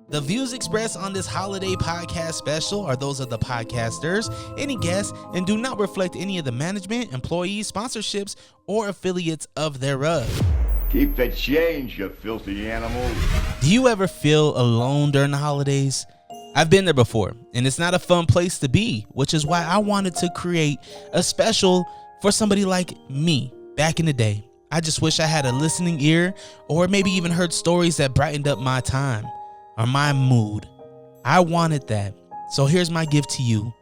The views expressed on this holiday podcast special are those of the podcasters, any guests, and do not reflect any of the management, employees, sponsorships, or affiliates of thereof. Keep the change, you filthy animal. Do you ever feel alone during the holidays? I've been there before, and it's not a fun place to be, which is why I wanted to create a special for somebody like me back in the day. I just wish I had a listening ear, or maybe even heard stories that brightened up my time or my mood. I wanted that. So here's my gift to you.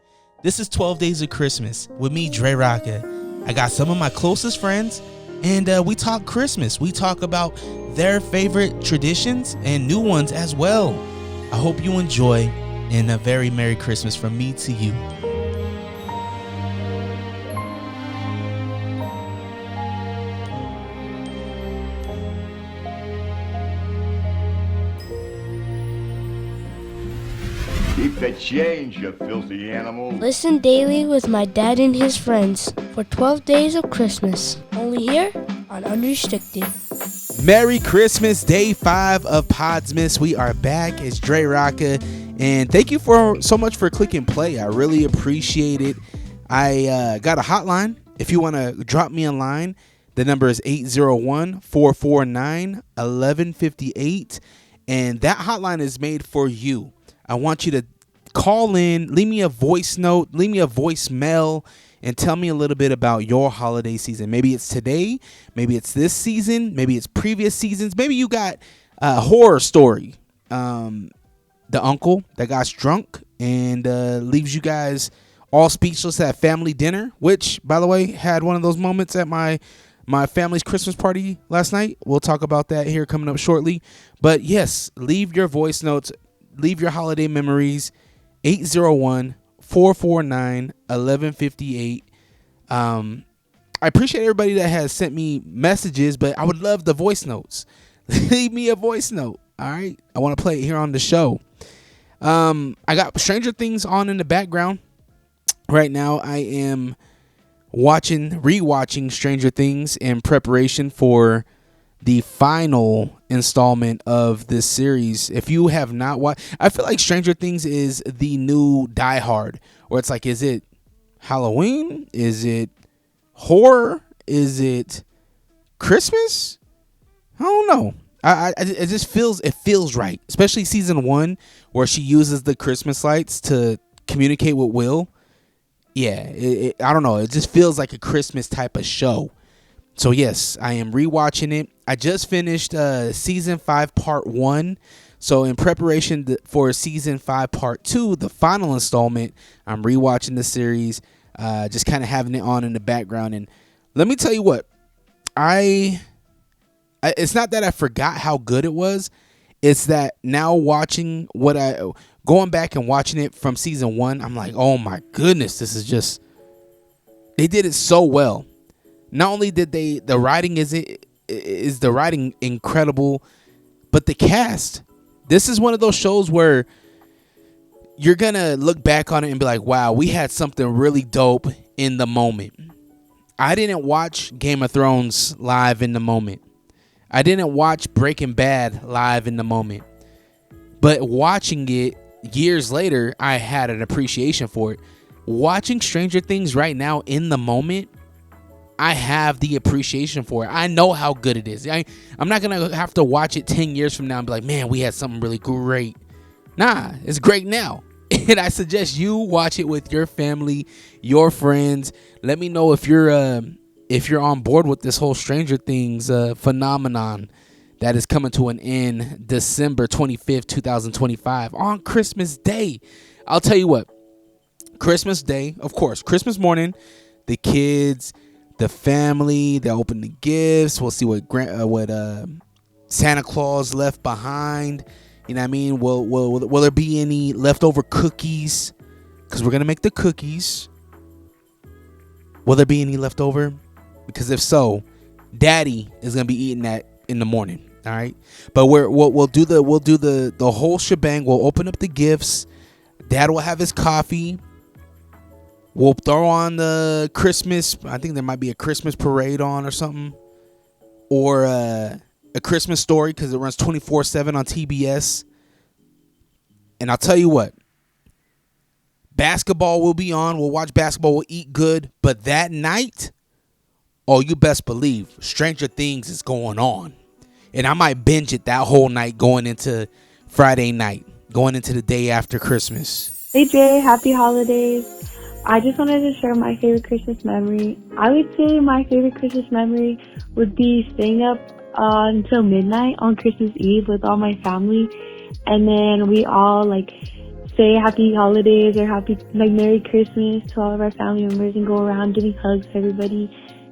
This is 12 Days of Christmas with me, Dre Rocka. I got some of my closest friends, and we talk Christmas. We talk about their favorite traditions and new ones as well. I hope you enjoy, and a very Merry Christmas from me to you. Keep the change, you filthy animal. Listen daily with my dad and his friends for 12 Days of Christmas. Only here on Unrestricted. Merry Christmas, Day 5 of Podsmas. We are back. It's Dre Rocka, and thank you so much for clicking play. I really appreciate it. I got a hotline. If you want to drop me a line, the number is 801-449-1158, and that hotline is made for you. I want you to call in, leave me a voice note, leave me a voicemail, and tell me a little bit about your holiday season. Maybe it's today, maybe it's this season, maybe it's previous seasons. Maybe you got a horror story. The uncle that got drunk and leaves you guys all speechless at family dinner, which, by the way, had one of those moments at my family's Christmas party last night. We'll talk about that here coming up shortly. But yes, leave your voice notes. Leave your holiday memories. 801-449-1158. I appreciate everybody that has sent me messages, but I would love the voice notes. Leave me a voice note. All right. I want to play it here on the show. I got Stranger Things on in the background. Right now, I am rewatching Stranger Things in preparation for the final installment of this series. If you have not watched, I feel like Stranger Things is the new Die Hard, where it's like, is it Halloween? Is it horror? Is it Christmas? I don't know. It just feels right, especially season 1, where she uses the Christmas lights to communicate with Will. Yeah, I don't know. It just feels like a Christmas type of show. So yes, I am rewatching it. I just finished season 5 part 1. So in preparation for season 5 part 2, the final installment, I'm rewatching the series, just kind of having it on in the background. And let me tell you what, it's not that I forgot how good it was. It's that now going back and watching it from season 1, I'm like, oh my goodness, this is just, they did it so well. Not only did the writing is the writing incredible, but the cast. This is one of those shows where you're gonna look back on it and be like, wow, we had something really dope in the moment. I didn't watch Game of Thrones live in the moment. I didn't watch Breaking Bad live in the moment. But watching it years later, I had an appreciation for it. Watching Stranger Things right now in the moment, I have the appreciation for it. I know how good it is. I'm not going to have to watch it 10 years from now and be like, man, we had something really great. Nah, it's great now. And I suggest you watch it with your family, your friends. Let me know if you're on board with this whole Stranger Things phenomenon that is coming to an end December 25th, 2025 on Christmas Day. I'll tell you what, Christmas Day, of course, Christmas morning, the kids, the family, they open the gifts. We'll see what Santa Claus left behind. You know what I mean? Will there be any leftover cookies? Because we're going to make the cookies. Will there be any leftover? Because if so, Daddy is going to be eating that in the morning. All right. But we'll do the whole shebang. We'll open up the gifts. Dad will have his coffee. We'll throw on the Christmas. I think there might be a Christmas parade on or something. Or a Christmas Story, because it runs 24/7 on TBS. And I'll tell you what, basketball will be on. We'll watch basketball. We'll eat good. But that night, oh, you best believe Stranger Things is going on. And I might binge it that whole night going into Friday night, going into the day after Christmas. Hey Jay, happy holidays. I just wanted to share my favorite Christmas memory. I would say my favorite Christmas memory would be staying up until midnight on Christmas Eve with all my family. And then we all say happy holidays or Merry Christmas to all of our family members and go around giving hugs to everybody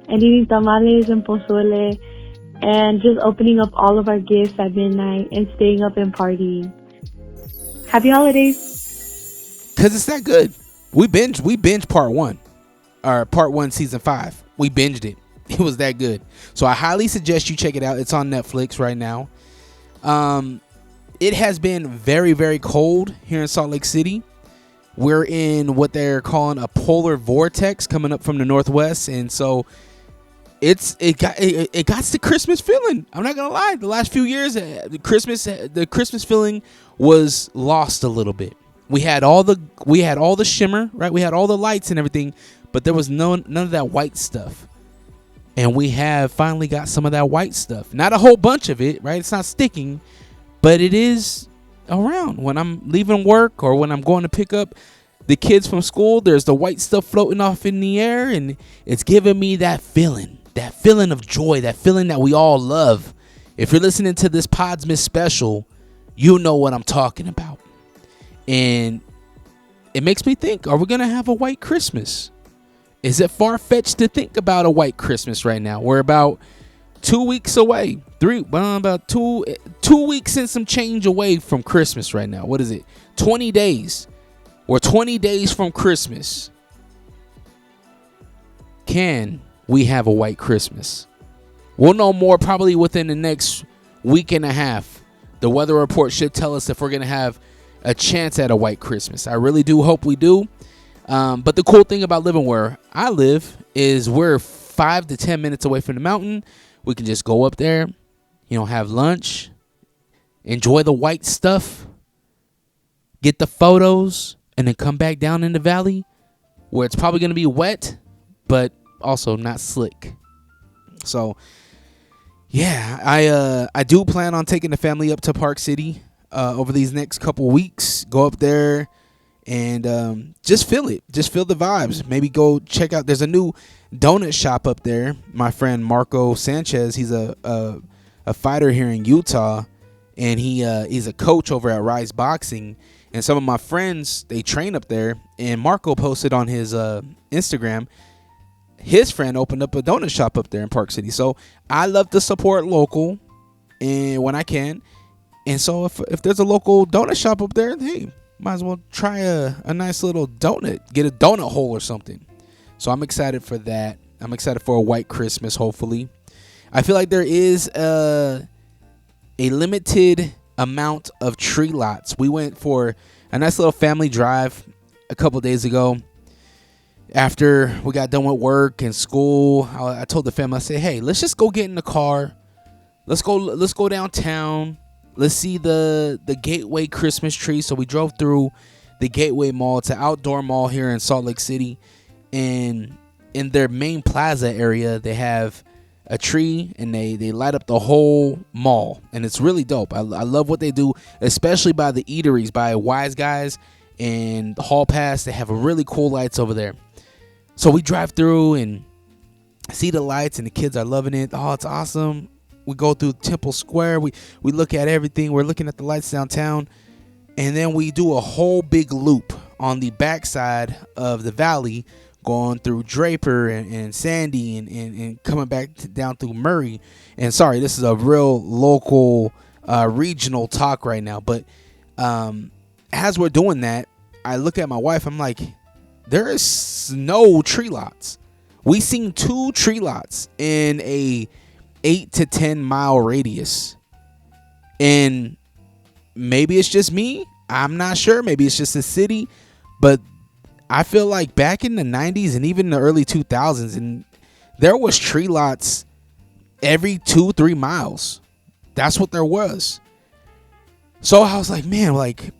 and eating tamales and pozole and just opening up all of our gifts at midnight and staying up and partying. Happy holidays. Cause it's that good. We binged part 1 season 5. We binged it. It was that good. So I highly suggest you check it out. It's on Netflix right now. It has been very, very cold here in Salt Lake City. We're in what they're calling a polar vortex coming up from the northwest, and so it got the Christmas feeling. I'm not gonna lie. The last few years, the Christmas feeling was lost a little bit. We had all the shimmer, right? We had all the lights and everything, but there was none of that white stuff. And we have finally got some of that white stuff. Not a whole bunch of it, right? It's not sticking, but it is around. When I'm leaving work or when I'm going to pick up the kids from school, there's the white stuff floating off in the air, and it's giving me that feeling of joy, that feeling that we all love. If you're listening to this Podsmas special, you know what I'm talking about. And it makes me think, are we going to have a white Christmas? Is it far-fetched to think about a white Christmas right now? We're about 2 weeks away. About two weeks and some change away from Christmas right now. What is it? 20 days. We're 20 days from Christmas. Can we have a white Christmas? We'll know more probably within the next week and a half. The weather report should tell us if we're going to have a chance at a white Christmas. I really do hope we do. But the cool thing about living where I live is we're 5 to 10 minutes away from the mountain. We can just go up there, have lunch, enjoy the white stuff, get the photos, and then come back down in the valley where it's probably going to be wet, but also not slick. So, yeah, I do plan on taking the family up to Park City over these next couple weeks. Go up there and just feel it. Just feel the vibes. Maybe go check out. There's a new donut shop up there. My friend Marco Sanchez, he's a fighter here in Utah, and he's a coach over at Rise Boxing. And some of my friends, they train up there. And Marco posted on his Instagram, his friend opened up a donut shop up there in Park City. So I love to support local, and when I can. And so if there's a local donut shop up there, hey, might as well try a nice little donut. Get a donut hole or something. So I'm excited for that. I'm excited for a white Christmas, hopefully. I feel like there is a limited amount of tree lots. We went for a nice little family drive a couple days ago. After we got done with work and school, I told the family, I said, hey, let's just go get in the car. Let's go downtown. Let's see the Gateway Christmas tree. So we drove through the Gateway Mall. It's an outdoor mall here in Salt Lake City. And in their main plaza area, they have a tree, and they light up the whole mall. And it's really dope. I love what they do, especially by the eateries, by Wise Guys and Hall Pass. They have really cool lights over there. So we drive through and see the lights, and the kids are loving it. Oh, it's awesome. We go through Temple Square. We look at everything. We're looking at the lights downtown. And then we do a whole big loop on the backside of the valley, going through Draper and Sandy and coming back down through Murray. And sorry, this is a real local, regional talk right now. But as we're doing that, I look at my wife. I'm like, there is no tree lots. We seen 2 tree lots in a 8 to 10 mile radius. And maybe it's just me. I'm not sure. Maybe it's just the city. But I feel like back in the 90s and even the early 2000s, and there was tree lots every 2-3 miles. That's what there was. So I was like, man, like,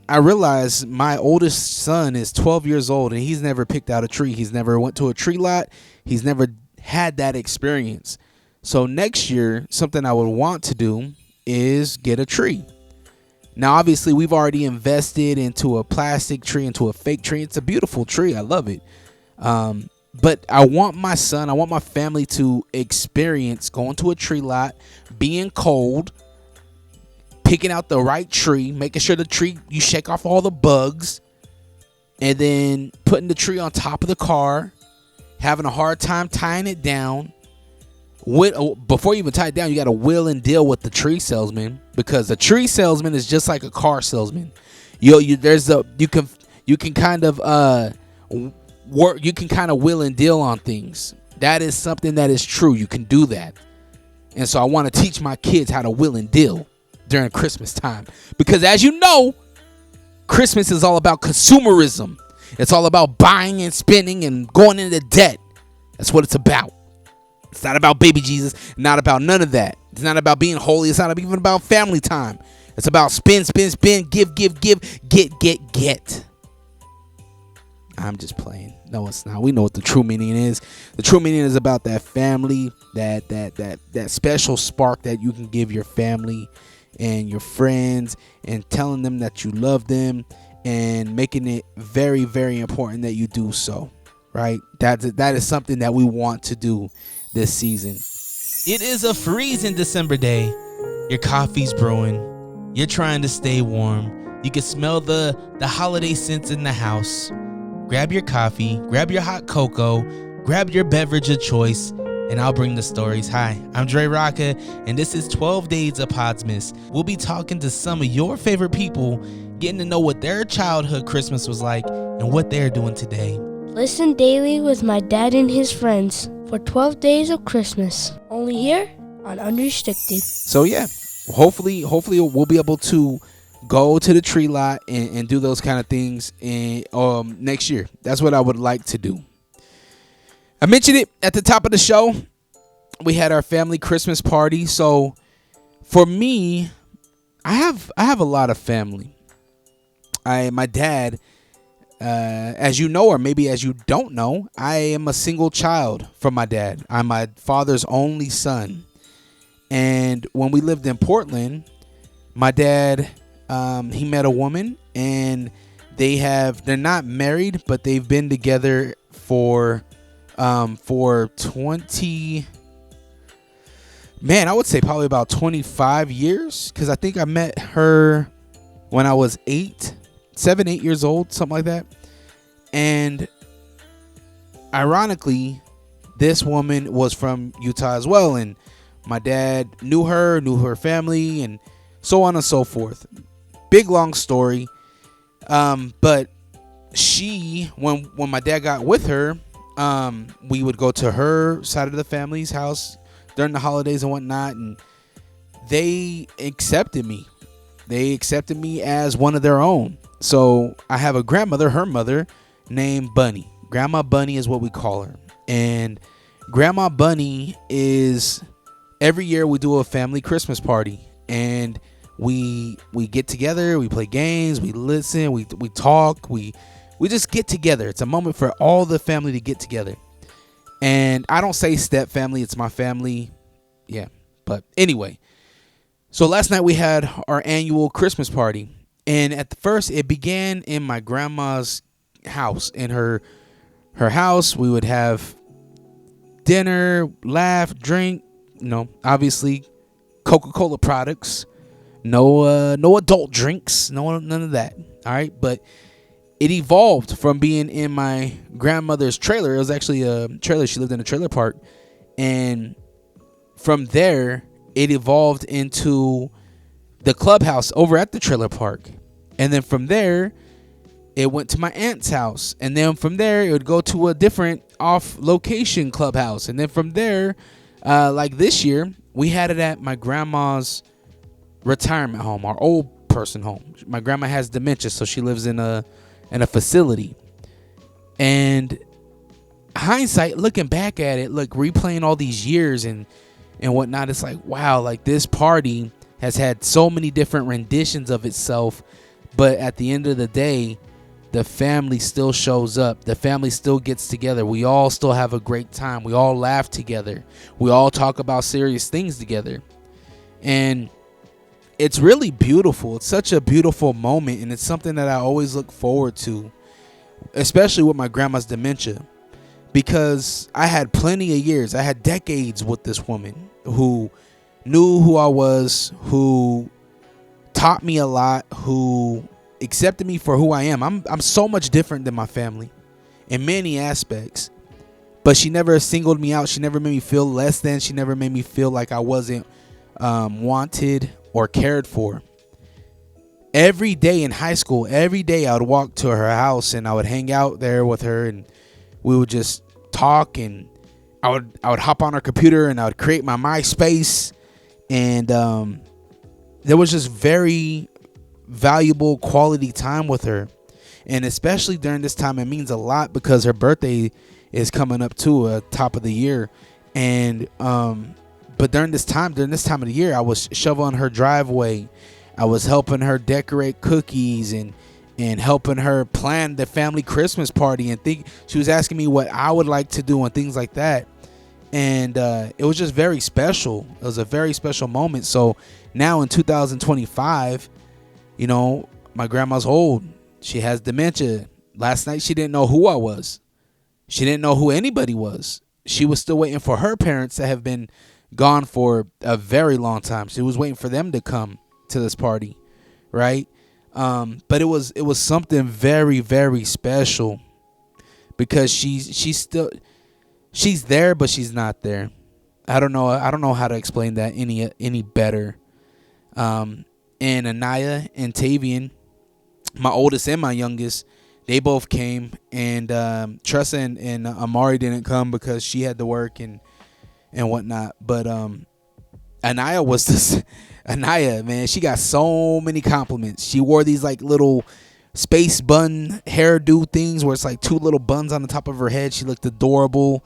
I realized my oldest son is 12 years old and he's never picked out a tree. He's never went to a tree lot. He's never had that experience. So next year, something I would want to do is get a tree. Now, obviously, we've already invested into a plastic tree, into a fake tree. It's a beautiful tree. I love it. But I want my family to experience going to a tree lot, being cold, picking out the right tree, making sure the tree, you shake off all the bugs, and then putting the tree on top of the car, having a hard time tying it down. Before you even tie it down, you got to wheel and deal with the tree salesman, because the tree salesman is just like a car salesman. You can kind of wheel and deal on things. That is something that is true. You can do that. And so I want to teach my kids how to wheel and deal during Christmas time, because as you know, Christmas is all about consumerism. It's all about buying and spending and going into debt. That's what it's about. It's not about baby Jesus, not about none of that. It's not about being holy. It's not even about family time. It's about spend, give, get. I'm just playing. No, it's not. We know what the true meaning is. The true meaning is about that family, that special spark that you can give your family and your friends, and telling them that you love them and making it very, very important that you do so, right? That is something that we want to do this season. It is a freezing December day. Your coffee's brewing. You're trying to stay warm. You can smell the holiday scents in the house. Grab your coffee, grab your hot cocoa, grab your beverage of choice, and I'll bring the stories. Hi, I'm Dre Rocca, and this is 12 Days of Podsmas. We'll be talking to some of your favorite people, getting to know what their childhood Christmas was like and what they're doing today. Listen daily with my dad and his friends for 12 Days of Christmas. Only here on Unrestricted. So yeah, hopefully we'll be able to go to the tree lot and do those kind of things in next year. That's what I would like to do. I mentioned it at the top of the show. We had our family Christmas party. So for me, I have a lot of family. My dad, as you know, or maybe as you don't know, I am a single child from my dad. I'm my father's only son. And when we lived in Portland, my dad, he met a woman, and they're not married, but they've been together for 20, I would say probably about 25 years, because I think I met her when I was 8 years old, something like that. And ironically, this woman was from Utah as well, and my dad knew her family, and so on and so forth. Big long story. But she, when my dad got with her, we would go to her side of the family's house during the holidays and whatnot, and they accepted me. They accepted me as one of their own. So I have a grandmother, her mother, named Bunny. Grandma Bunny is what we call her. And Grandma Bunny is, every year we do a family Christmas party, and we get together, we play games, we listen, we talk, we just get together. It's a moment for all the family to get together. And I don't say step family, it's my family. Yeah. But anyway, so last night we had our annual Christmas party. And at the first, it began in my grandma's house. In her house, we would have dinner, laugh, drink, obviously Coca-Cola products. No adult drinks, none of that. All right, but it evolved from being in my grandmother's trailer. It was actually a trailer. She lived in a trailer park, and from there, it evolved into the clubhouse over at the trailer park, and then from there, it went to my aunt's house, and then from there, it would go to a different off-location clubhouse, and then from there, like this year, we had it at my grandma's retirement home, our old person home. My grandma has dementia, so she lives in a facility. And hindsight, looking back at it, replaying all these years and whatnot, it's like, wow, like this party has had so many different renditions of itself, But at the end of the day, the family still shows up. The family still gets together. We all still have a great time. We all laugh together. We all talk about serious things together. And it's really beautiful. It's such a beautiful moment, and it's something that I always look forward to, especially with my grandma's dementia, because I had plenty of years. I had decades with this woman who knew who I was, who taught me a lot, who accepted me for who I am. I'm so much different than my family in many aspects, but she never singled me out. She never made me feel less than. She never made me feel like I wasn't wanted or cared for. Every day in high school, every day I would walk to her house and I would hang out there with her, and we would just talk, and I would hop on her computer and I would create my MySpace, and there was just very valuable quality time with her. And especially during this time, it means a lot because her birthday is coming up too, top of the year. And but during this time of the year, I was shoveling her driveway. I was helping her decorate cookies and helping her plan the family Christmas party, and she was asking me what I would like to do and things like that. And it was just very special. It was a very special moment. So now in 2025, you know, my grandma's old. She has dementia. Last night, she didn't know who I was. She didn't know who anybody was. She was still waiting for her parents that have been gone for a very long time. She was waiting for them to come to this party, right? But it was something very, very special because she's there, but she's not there. I don't know how to explain that any better. And Anaya and Tavian, my oldest and my youngest, they both came, and Tressa and Amari didn't come because she had to work and whatnot. But Anaya was this Anaya, man. She got so many compliments. She wore these like little space bun hairdo things where it's like two little buns on the top of her head. She looked adorable,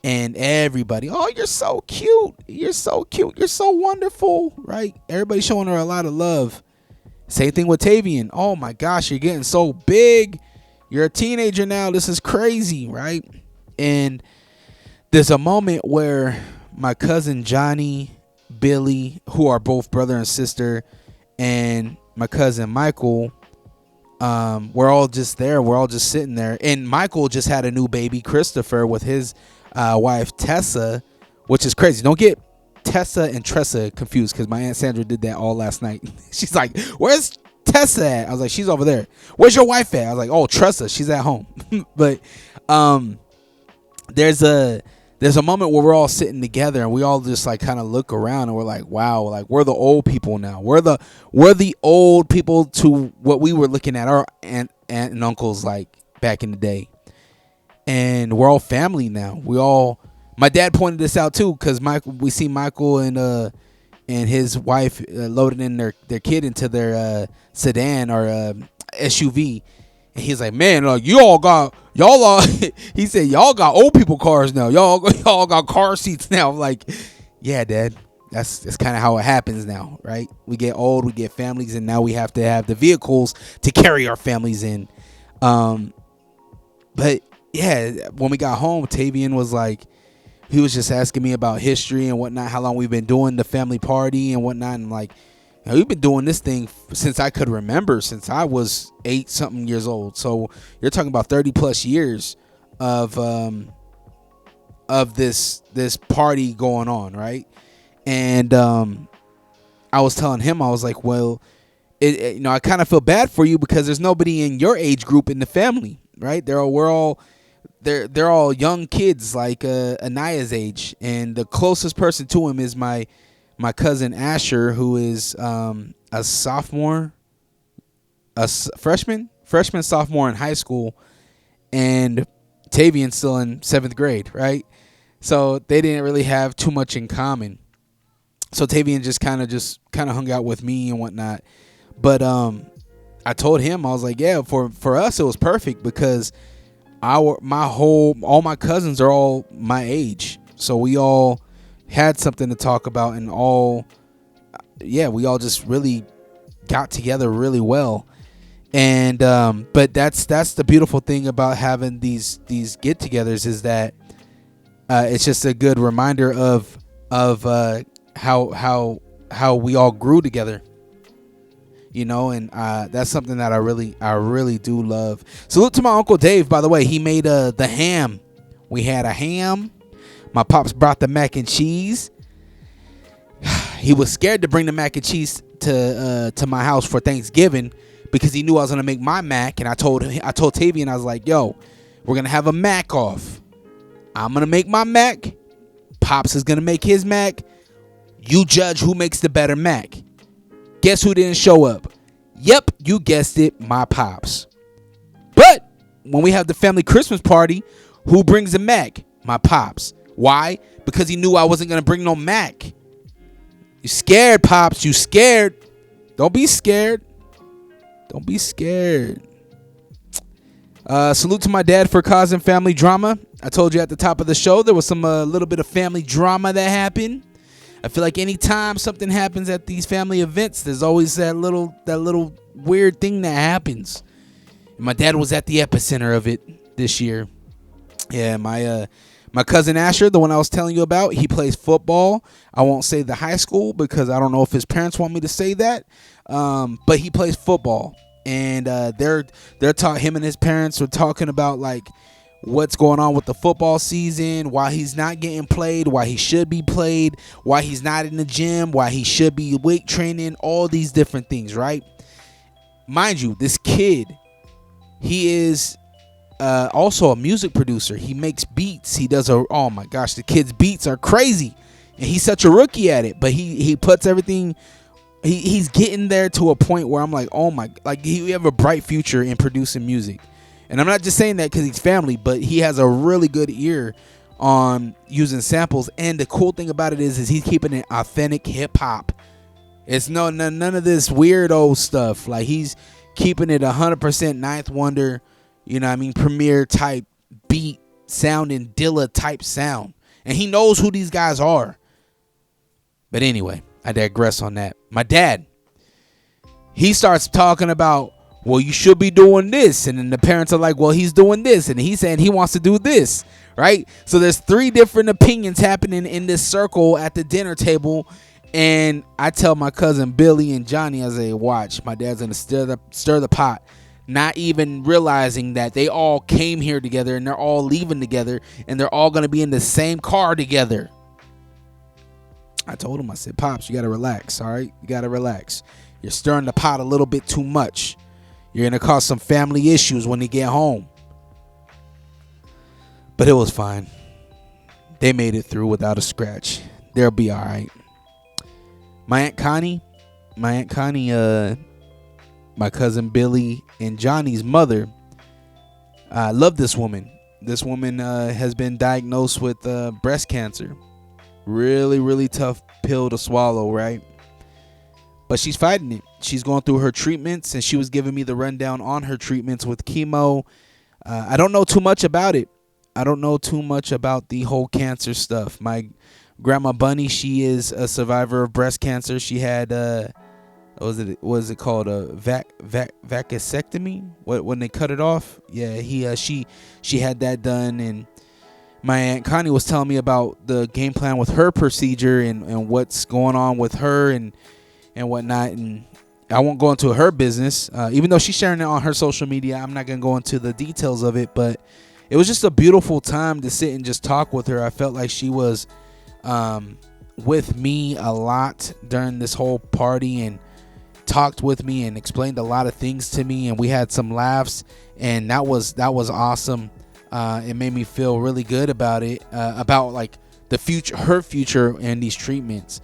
and everybody, oh, you're so cute. You're so cute. You're so wonderful, right? Everybody showing her a lot of love. Same thing with Tavian. Oh my gosh, you're getting so big. You're a teenager now. This is crazy, right? And there's a moment where my cousin Johnny, Billy, who are both brother and sister, and my cousin Michael, we're all just there. We're all just sitting there. And Michael just had a new baby, Christopher, with his wife Tessa, which is crazy. Don't get Tessa and Tressa confused, because my Aunt Sandra did that all last night. She's like, where's Tessa at? I was like, she's over there. Where's your wife at? I was like, oh, Tressa, she's at home. But there's a moment where we're all sitting together and we all just like kind of look around and we're like, wow, like we're the old people now. We're the old people to what we were looking at our aunt and uncles like back in the day. And we're all family now. My dad pointed this out too, because we see Michael and his wife loading in their kid into their sedan or SUV, and he's like, man, like he said y'all got old people cars now. Y'all got car seats now. I'm like, yeah, Dad, that's kind of how it happens now, right? We get old, we get families, and now we have to have the vehicles to carry our families in. But yeah, when we got home, Tavian was like, he was just asking me about history and whatnot, how long we've been doing the family party and whatnot. And like, you know, we've been doing this thing since I could remember, since I was 8-something years old. So you're talking about 30 plus years of this party going on, right? And I was telling him, I was like, well, I kind of feel bad for you because there's nobody in your age group in the family, right? They're all young kids like Anaya's age, and the closest person to him is my cousin Asher, who is a sophomore, freshman, sophomore in high school, and Tavian's still in 7th grade, right? So they didn't really have too much in common. So Tavian just kind of hung out with me and whatnot. But I told him, I was like, yeah, for us it was perfect because all my cousins are all my age, so we all had something to talk about, and we all just really got together really well. And but that's the beautiful thing about having these get-togethers, is that it's just a good reminder of how we all grew together, and that's something that I really do love. Salute to my Uncle Dave, by the way. He made the ham. We had a ham. My pops brought the mac and cheese. He was scared to bring the mac and cheese to my house for Thanksgiving, because he knew I was gonna make my mac. And I told Tavian, I was like, yo, we're gonna have a mac off. I'm gonna make my mac. Pops is gonna make his mac. You judge who makes the better mac. Guess who didn't show up? Yep, you guessed it, my pops. But when we have the family Christmas party, who brings the mac? My pops. Why? Because he knew I wasn't gonna bring no mac. You scared, pops? You scared? Don't be scared. Don't be scared. Salute to my dad for causing family drama. I told you at the top of the show there was some little bit of family drama that happened. I feel like anytime something happens at these family events, there's always that little weird thing that happens. And my dad was at the epicenter of it this year. Yeah, my cousin Asher, the one I was telling you about, he plays football. I won't say the high school because I don't know if his parents want me to say that. But he plays football, and him and his parents were talking about like what's going on with the football season, why he's not getting played, why he should be played, why he's not in the gym, why he should be weight training, all these different things, right? Mind you, this kid, he is also a music producer. He makes beats. He does oh my gosh, the kid's beats are crazy, and he's such a rookie at it, but he puts everything. He's getting there to a point where I'm like, oh my, like he have a bright future in producing music. And I'm not just saying that because he's family, but he has a really good ear on using samples. And the cool thing about it is he's keeping it authentic hip hop. It's none of this weird old stuff. Like he's keeping it 100% Ninth Wonder, Premier type beat sounding, Dilla type sound. And he knows who these guys are. But anyway, I digress on that. My dad, he starts talking about, well, you should be doing this. And then the parents are like, well, he's doing this. And he's saying he wants to do this, right? So there's 3 different opinions happening in this circle at the dinner table. And I tell my cousin Billy and Johnny, I say, watch, my dad's going to stir the pot. Not even realizing that they all came here together and they're all leaving together. And they're all going to be in the same car together. I told him, I said, Pops, you got to relax, all right? You got to relax. You're stirring the pot a little bit too much. You're going to cause some family issues when they get home. But it was fine. They made it through without a scratch. They'll be all right. My Aunt Connie, my cousin Billy and Johnny's mother, I love this woman. This woman has been diagnosed with breast cancer. Really, really tough pill to swallow, right? But she's fighting it. She's going through her treatments, and she was giving me the rundown on her treatments with chemo. I don't know too much about it. I don't know too much about the whole cancer stuff. My grandma Bunny, she is a survivor of breast cancer. She had what is it called, a vasectomy? When they cut it off? Yeah, she had that done. And my Aunt Connie was telling me about the game plan with her procedure and what's going on with her and whatnot. And I won't go into her business, even though she's sharing it on her social media. I'm not going to go into the details of it, but it was just a beautiful time to sit and just talk with her. I felt like she was with me a lot during this whole party and talked with me and explained a lot of things to me, and we had some laughs, and that was awesome. It made me feel really good about it, about like the future, her future, and these treatments.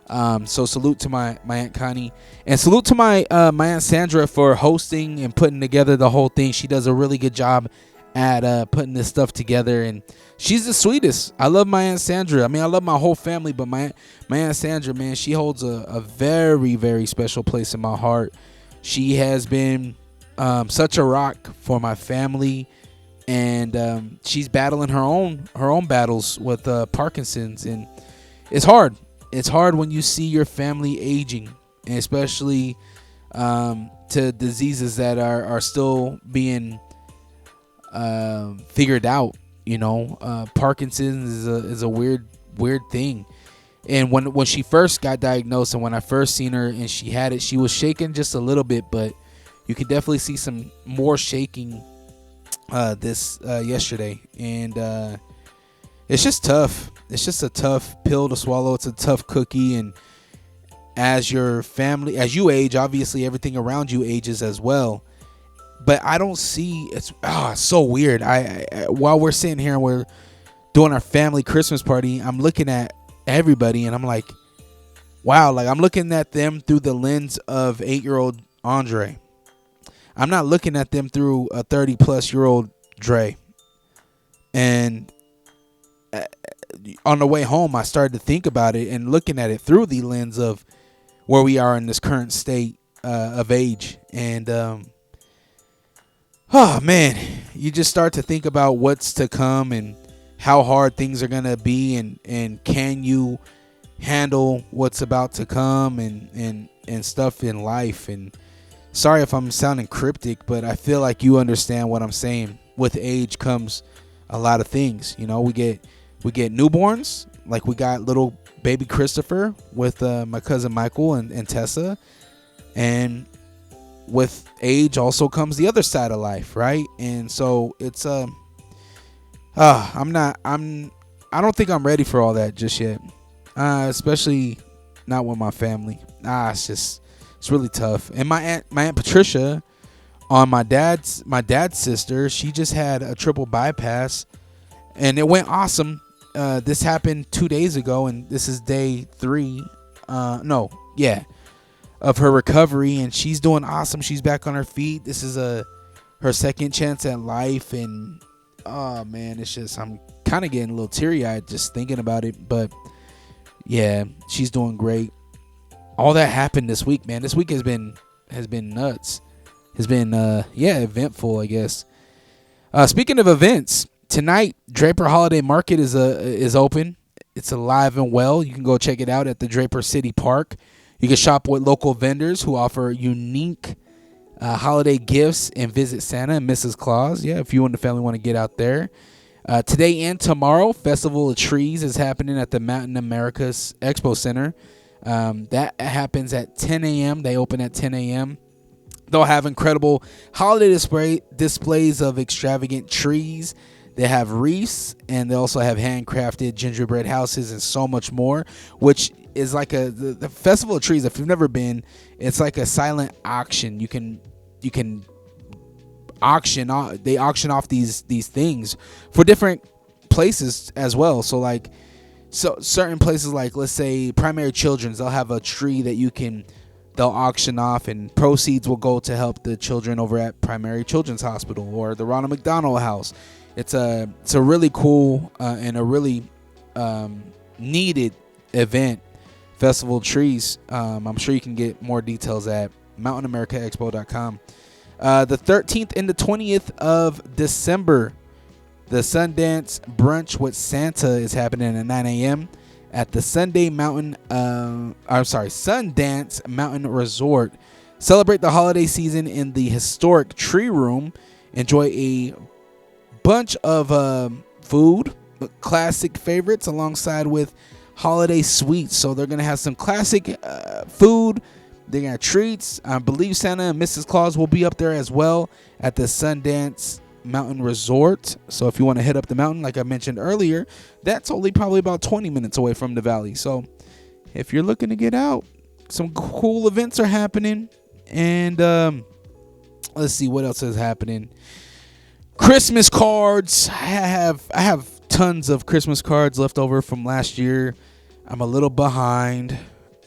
So salute to my Aunt Connie, and salute to my Aunt Sandra for hosting and putting together the whole thing. She does a really good job at putting this stuff together, and she's the sweetest. I love my Aunt Sandra. I mean, I love my whole family, but my Aunt Sandra, man, she holds a very, very special place in my heart. She has been such a rock for my family. And she's battling her own battles with Parkinson's, and it's hard. It's hard when you see your family aging, and especially to diseases that are still being figured out. Parkinson's is a weird thing. And when she first got diagnosed, and when I first seen her and she had it, she was shaking just a little bit, but you could definitely see some more shaking yesterday. And it's just tough. It's just a tough pill to swallow. It's a tough cookie. And as you age, obviously everything around you ages as well. But I don't see, it's so weird. I while we're sitting here and we're doing our family Christmas party, I'm looking at everybody and I'm like, wow, like I'm looking at them through the lens of 8-year-old Andre. I'm not looking at them through a 30-plus-year-old Dre. And on the way home, I started to think about it and looking at it through the lens of where we are in this current state of age. And oh man, you just start to think about what's to come and how hard things are gonna be, and can you handle what's about to come and stuff in life. And sorry if I'm sounding cryptic, but I feel like you understand what I'm saying. With age comes a lot of things. We get newborns, like we got little baby Christopher with my cousin Michael and Tessa, and with age also comes the other side of life, right? And so it's I don't think I'm ready for all that just yet, especially not with my family. It's really tough. And my aunt Patricia, on my dad's sister, she just had a triple bypass and it went awesome. This happened 2 days ago, and this is day 3 of her recovery, and she's doing awesome. She's back on her feet. This is her second chance at life. And oh man, it's just, I'm kind of getting a little teary-eyed just thinking about it. But yeah, she's doing great. All that happened this week, man. This week has been nuts. Has been eventful, I guess. Speaking of events, tonight Draper Holiday Market is open. It's alive and well. You can go check it out at the Draper City Park. You can shop with local vendors who offer unique holiday gifts and visit Santa and Mrs. Claus. Yeah, if you and the family want to get out there. Today and tomorrow, Festival of Trees is happening at the Mountain America's Expo Center. That happens at 10 a.m. They open at 10 a.m. They'll have incredible holiday displays of extravagant trees. They have wreaths, and they also have handcrafted gingerbread houses and so much more, which is like the Festival of Trees. If you've never been, it's like a silent auction. You can auction off. They auction off these things for different places as well. So certain places, like let's say Primary Children's, they'll have a tree that they'll auction off, and proceeds will go to help the children over at Primary Children's Hospital or the Ronald McDonald House. It's a really cool and a really needed event, Festival of Trees. I'm sure you can get more details at mountainamericaexpo.com. The 13th and the 20th of December, the Sundance Brunch with Santa is happening at 9 a.m. at the Sundance Mountain Resort. Celebrate the holiday season in the historic Tree Room. Enjoy a bunch of food, classic favorites, alongside with holiday sweets. So they're gonna have some classic food. They're gonna have treats. I believe Santa and Mrs. Claus will be up there as well at the Sundance Mountain Resort. So if you want to hit up the mountain, like I mentioned earlier, that's only probably about 20 minutes away from the valley. So if you're looking to get out, some cool events are happening. And let's see what else is happening. Christmas cards. I have tons of Christmas cards left over from last year. I'm a little behind.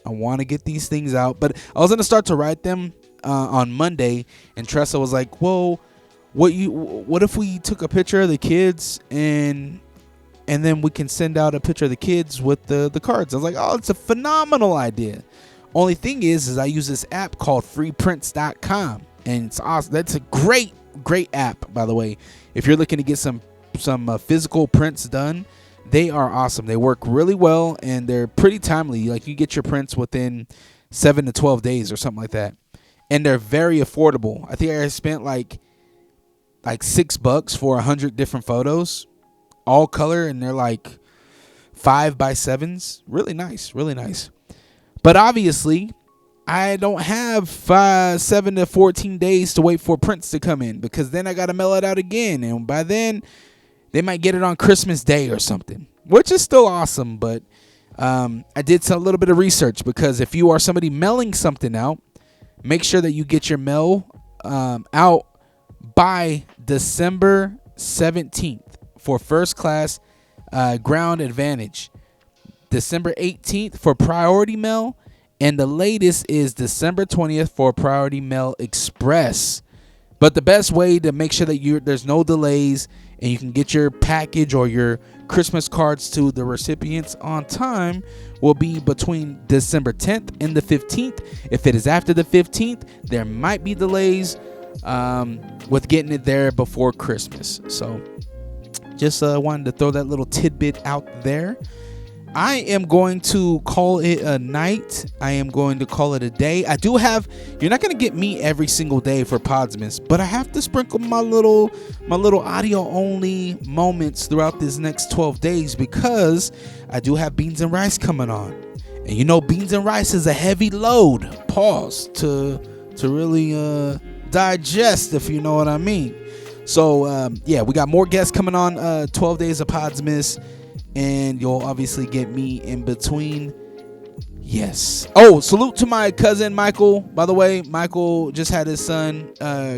I want to get these things out, but I was gonna start to write them on Monday, and Tressa was like, "Whoa, what if we took a picture of the kids and then we can send out a picture of the kids with the cards?" I was like, "Oh, it's a phenomenal idea." Only thing is I use this app called freeprints.com, and it's awesome. That's a great app, by the way. If you're looking to get some physical prints done, they are awesome. They work really well, and they're pretty timely. Like, you get your prints within 7 to 12 days or something like that. and they're very affordable. I think I spent like $6 for 100 different photos, all color, and they're like 5x7s. Really nice, really nice. But obviously, I don't have 7 to 14 days to wait for prints to come in, because then I got to mail it out again. And by then, they might get it on Christmas Day or something, which is still awesome. But I did a little bit of research, because if you are somebody mailing something out, make sure that you get your mail out by December 17th for first class ground advantage. December 18th for priority mail, and the latest is December 20th for priority mail express. But the best way to make sure that there's no delays and you can get your package or your Christmas cards to the recipients on time will be between December 10th and the 15th. If it is after the 15th, there might be delays with getting it there before Christmas. So just wanted to throw that little tidbit out there. I am going to call it a night. I am going to call it a day. You're not going to get me every single day for Podsmas, but I have to sprinkle my little audio only moments throughout this next 12 days, because I do have beans and rice coming on. And you know, beans and rice is a heavy load. Pause to really digest, if you know what I mean. So we got more guests coming on 12 Days of Podsmas. And you'll obviously get me in between. Yes. Oh, salute to my cousin Michael. By the way, Michael just had his son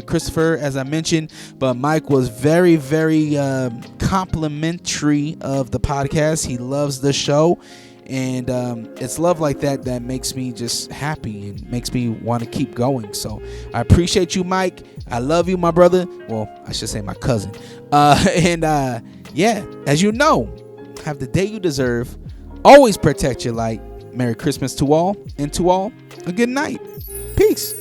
Christopher, as I mentioned. But Mike was very, very complimentary of the podcast. He loves the show. And it's love like that makes me just happy and makes me want to keep going. So I appreciate you, Mike. I love you, my brother. Well, I should say my cousin. As you know, have the day you deserve. Always protect your light. Merry Christmas to all, and to all, a good night. Peace.